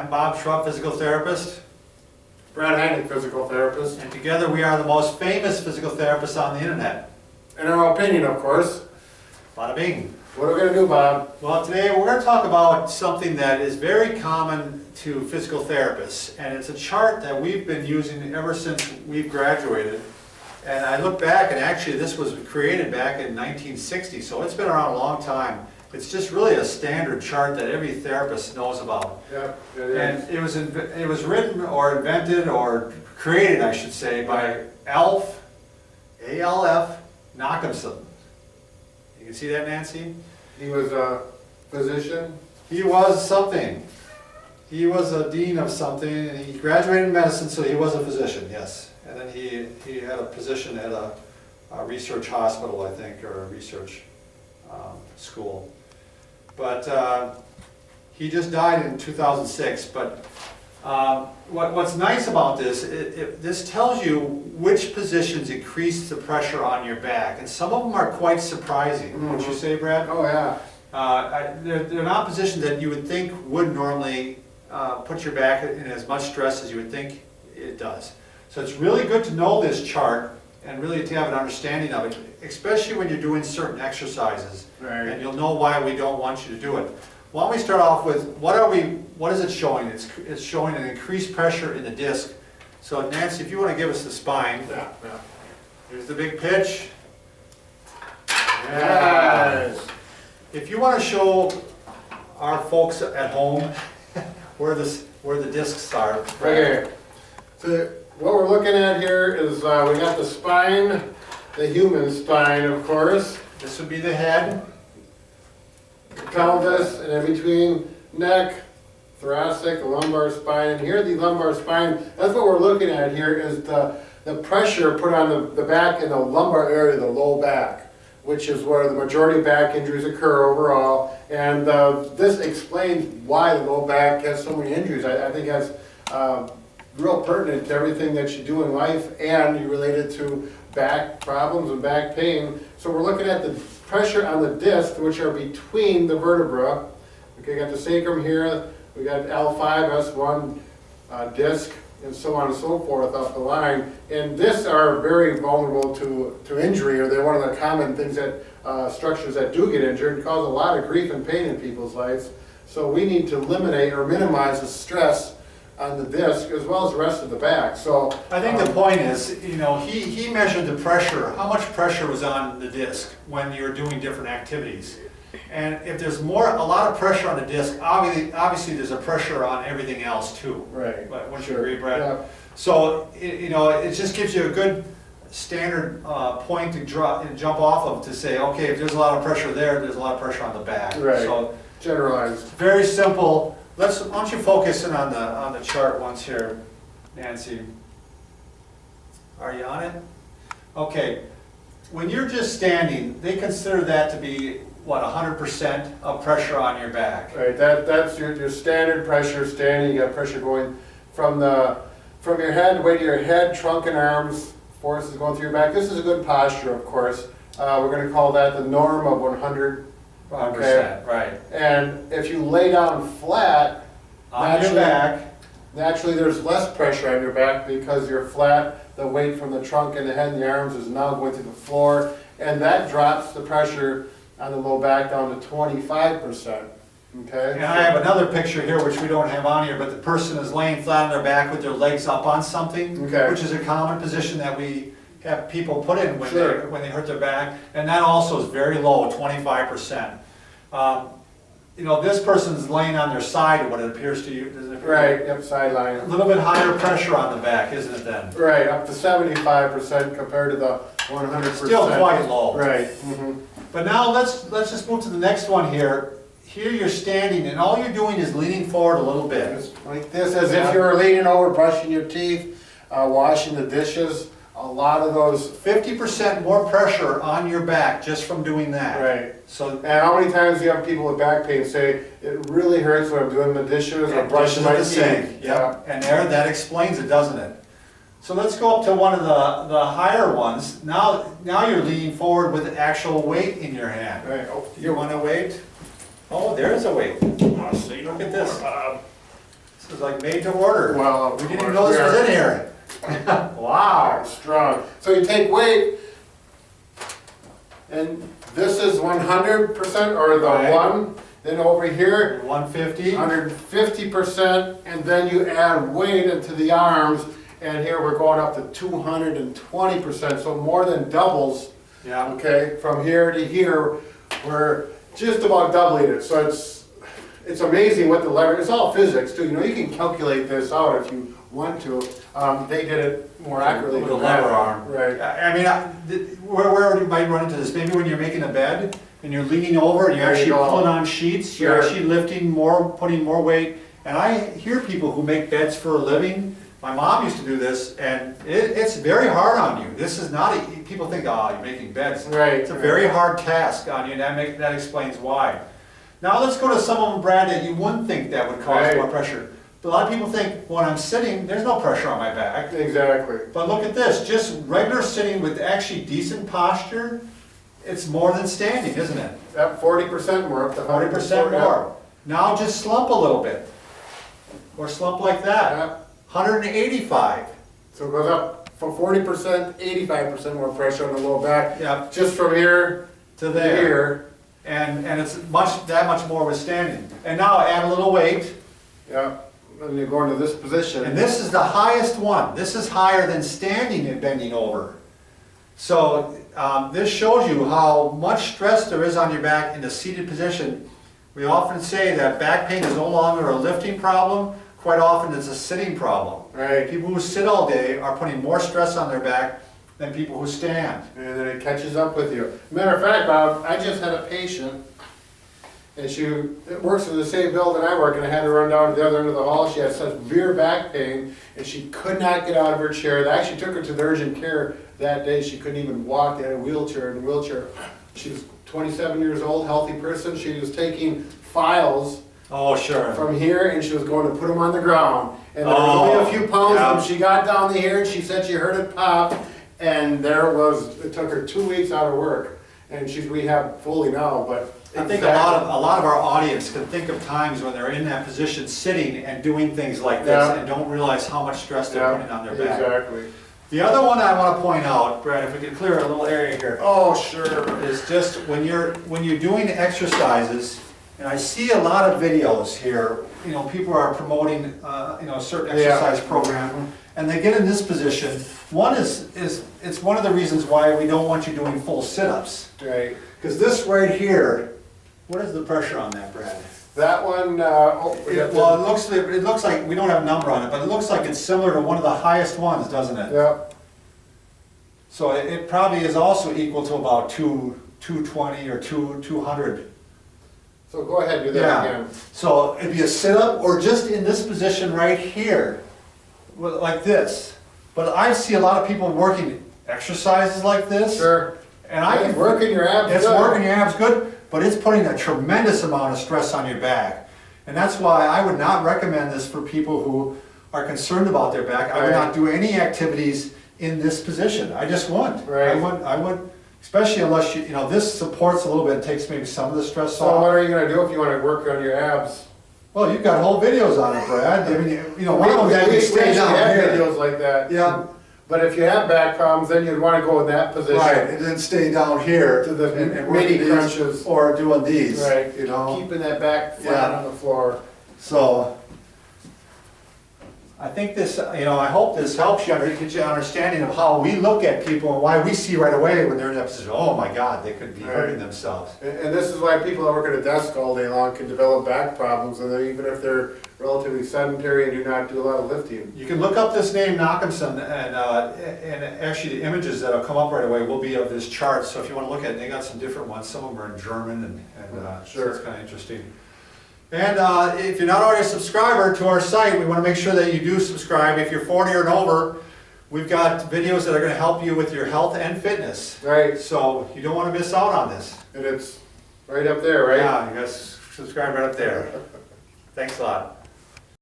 I'm Bob Schrupp, physical therapist. Brad Heineck, physical therapist. And together we are the most famous physical therapists on the internet. In our opinion, of course. Bada bing. What are we going to do, Bob? Well, today we're going to talk about something that is very common to physical therapists. And it's a chart that we've been using ever since we've graduated. And I look back, and actually this was created back in 1960, so it's been around a long time. It's just really a standard chart that every therapist knows about. Yeah, And it was written or invented or created, I should say, by Alf, A-L-F, Nachemson. You can see that, Nancy? He was a physician. He was something. He was a dean of something, and he graduated in medicine, so he was a physician, yes. And then he had a position at a research hospital, I think, or a research school. But he just died in 2006. But what's nice about this, this tells you which positions increase the pressure on your back. And some of them are quite surprising. Mm-hmm. Wouldn't you say, Brad? Oh, yeah. They're not positions that you would think would normally put your back in as much stress as you would think it does. So it's really good to know this chart and really to have an understanding of it, especially when you're doing certain exercises. Right. And you'll know why we don't want you to do it. Why don't we start off with, what is it showing? It's showing an increased pressure in the disc. So Nancy, if you want to give us the spine. Yeah. Here's the big pitch. Yes. If you want to show our folks at home where the discs are. Okay. So what we're looking at here is we got the spine, the human spine, of course. This would be the head. Pelvis, and in between neck, thoracic, lumbar spine. And here the lumbar spine, that's what we're looking at here, is the pressure put on the back in the lumbar area, the low back, which is where the majority of back injuries occur overall. And this explains why the low back has so many injuries. I think that's real pertinent to everything that you do in life, and you relate it to back problems and back pain. So we're looking at the pressure on the discs, which are between the vertebra. Okay, got the sacrum here, we got L5, S1 disc, and so on and so forth up the line. And this are very vulnerable to injury, or they're one of the common things that structures that do get injured, cause a lot of grief and pain in people's lives. So we need to eliminate or minimize the stress on the disc as well as the rest of the back. So I think the point is, you know, he measured the pressure, how much pressure was on the disc when you're doing different activities. And if there's a lot of pressure on the disc, obviously there's a pressure on everything else too. Right. But wouldn't you agree, Brad? Yeah. So you know, it just gives you a good standard point to jump off of to say, okay, if there's a lot of pressure there, there's a lot of pressure on the back. Right. So Generalized. very simple. Why don't you focus in on the chart once here, Nancy? Are you on it? Okay. When you're just standing, they consider that to be, what, 100% of pressure on your back. Right, that's your standard pressure standing. You got pressure going from your head, way to your head, trunk and arms, forces going through your back. This is a good posture, of course. We're going to call that the norm of 100%. 100%, right. And if you lay down flat, On your back, naturally there's less pressure on your back because you're flat. The weight from the trunk and the head and the arms is now going to the floor, and that drops the pressure on the low back down to 25%. Okay. and I have another picture here which we don't have on here, but the person is laying flat on their back with their legs up on something, Okay. which is a common position that we have people put in when Sure. when they hurt their back, and that also is very low, 25%. You know, this person's laying on their side, what it appears to you, doesn't it appear? Right. Yep. Sideline. A little bit higher pressure on the back, isn't it then? Right, up to 75% compared to the 100%. Still quite low. Right. Mm-hmm. But now let's just move to the next one here. Here you're standing, and all you're doing is leaning forward a little bit. Just like this, as if you were leaning over, brushing your teeth, washing the dishes. A lot of those. 50% more pressure on your back just from doing that. Right. So And how many times do you have people with back pain say, it really hurts when I'm doing the dishes or brushing my the teeth? sink. Yep. And that explains it, doesn't it? So let's go up to one of the higher ones. Now you're leaning forward with actual weight in your hand. Right. Oh, You want a weight? Oh, there's a weight. I'll see. Look at this. This is like made to order. Well, We didn't even know this was in here. Wow. Strong. So you take weight, and this is 100% or the Right. one. Then over here, 150. 150%, and then you add weight into the arms, and here we're going up to 220%, so more than doubles. Yeah. Okay, from here to here, we're just about doubling it. So it's amazing what the lever. It's all physics too. You know, you can calculate this out if you want to. They did it more accurately With a than that. lever arm. Right. I mean, where you might run into this, maybe when you're making a bed and you're leaning over and you're There you actually go. pulling on sheets, you're Sure. actually lifting more, putting more weight. And I hear people who make beds for a living. My mom used to do this, and it's very hard on you. This is not, people think, oh, you're making beds. Right. It's a very hard task on you, and that explains why. Now let's go to some of them, Brad, that you wouldn't think that would cause Right. more pressure. But a lot of people think, when I'm sitting, there's no pressure on my back. Exactly. But look at this, just regular sitting with actually decent posture, it's more than standing, isn't it? That 40% more, up to 40% more. Now just slump a little bit. Or slump like that. Yeah. 185. So it goes up from 40%, 85% more pressure on the low back. Yeah. Just from here To to there. here. And it's that much more withstanding. And now add a little weight. Yeah. And you go into this position. And this is the highest one. This is higher than standing and bending over. So this shows you how much stress there is on your back in the seated position. We often say that back pain is no longer a lifting problem. Quite often it's a sitting problem. Right. People who sit all day are putting more stress on their back than people who stand. And then it catches up with you. Matter of fact, Bob, I just had a patient, and she works in the same building I work, and I had to run down to the other end of the hall. She had such severe back pain, and she could not get out of her chair. They actually took her to the urgent care that day. She couldn't even walk. They had a wheelchair. In the wheelchair, she was 27 years old, healthy person. She was taking files Oh, sure. from here, and she was going to put them on the ground. And there was Oh, only a few pounds yeah. of them. She got down to here, and she said she heard it pop, and there it was. It took her 2 weeks out of work, and she's rehabbed fully now. But I think a lot of our audience can think of times when they're in that position, sitting and doing things like this, Yeah. and don't realize how much stress they're putting on their back. Exactly. The other one I want to point out, Brad, if we could clear a little area here, Oh, sure. is just when you're doing exercises, and I see a lot of videos here, you know, people are promoting, a certain Yeah. exercise program, and they get in this position. One is it's one of the reasons why we don't want you doing full sit-ups. Right. Because this right here, what is the pressure on that, Brad? That one. Well, it looks like, we don't have a number on it, but it looks like it's similar to one of the highest ones, doesn't it? Yeah. So it probably is also equal to about 220 or 200. So go ahead, do that Yeah. again. So it'd be a sit-up or just in this position right here, like this. But I see a lot of people working exercises like this. Sure. And I It's can working your abs. It's good. working your abs good, but it's putting a tremendous amount of stress on your back. And that's why I would not recommend this for people who are concerned about their back. I would Right. not do any activities in this position. I just wouldn't. Right. I would, especially unless this supports a little bit, and takes maybe some of the stress So what off. are you gonna do if you wanna work on your abs? Well, you've got whole videos on it, Brad. I mean, one of them that We you stay actually down have here. videos like that. Yeah. But if you have back problems, then you'd wanna go in that position. Right, and then stay down here To the and work mini these, crunches. or doing these. Right. You know. Keeping that back flat Yeah. on the floor. So, I think this, I hope this helps you, get you an understanding of how we look at people and why we see right away when they're in that position, oh my God, they could be hurting Right. themselves. And this is why people that work at a desk all day long can develop back problems, and then even if they're relatively sedentary and do not do a lot of lifting. You can look up this name, Knockemson, and actually the images that'll come up right away will be of this chart, so if you want to look at it, they got some different ones, some of them are in German, and so Sure. it's kind of interesting. And if you're not already a subscriber to our site, we want to make sure that you do subscribe. If you're 40 or over, we've got videos that are going to help you with your health and fitness. Right, So you don't want to miss out on this. and it's right up there, right? Yeah, you guys subscribe right up there. Thanks a lot.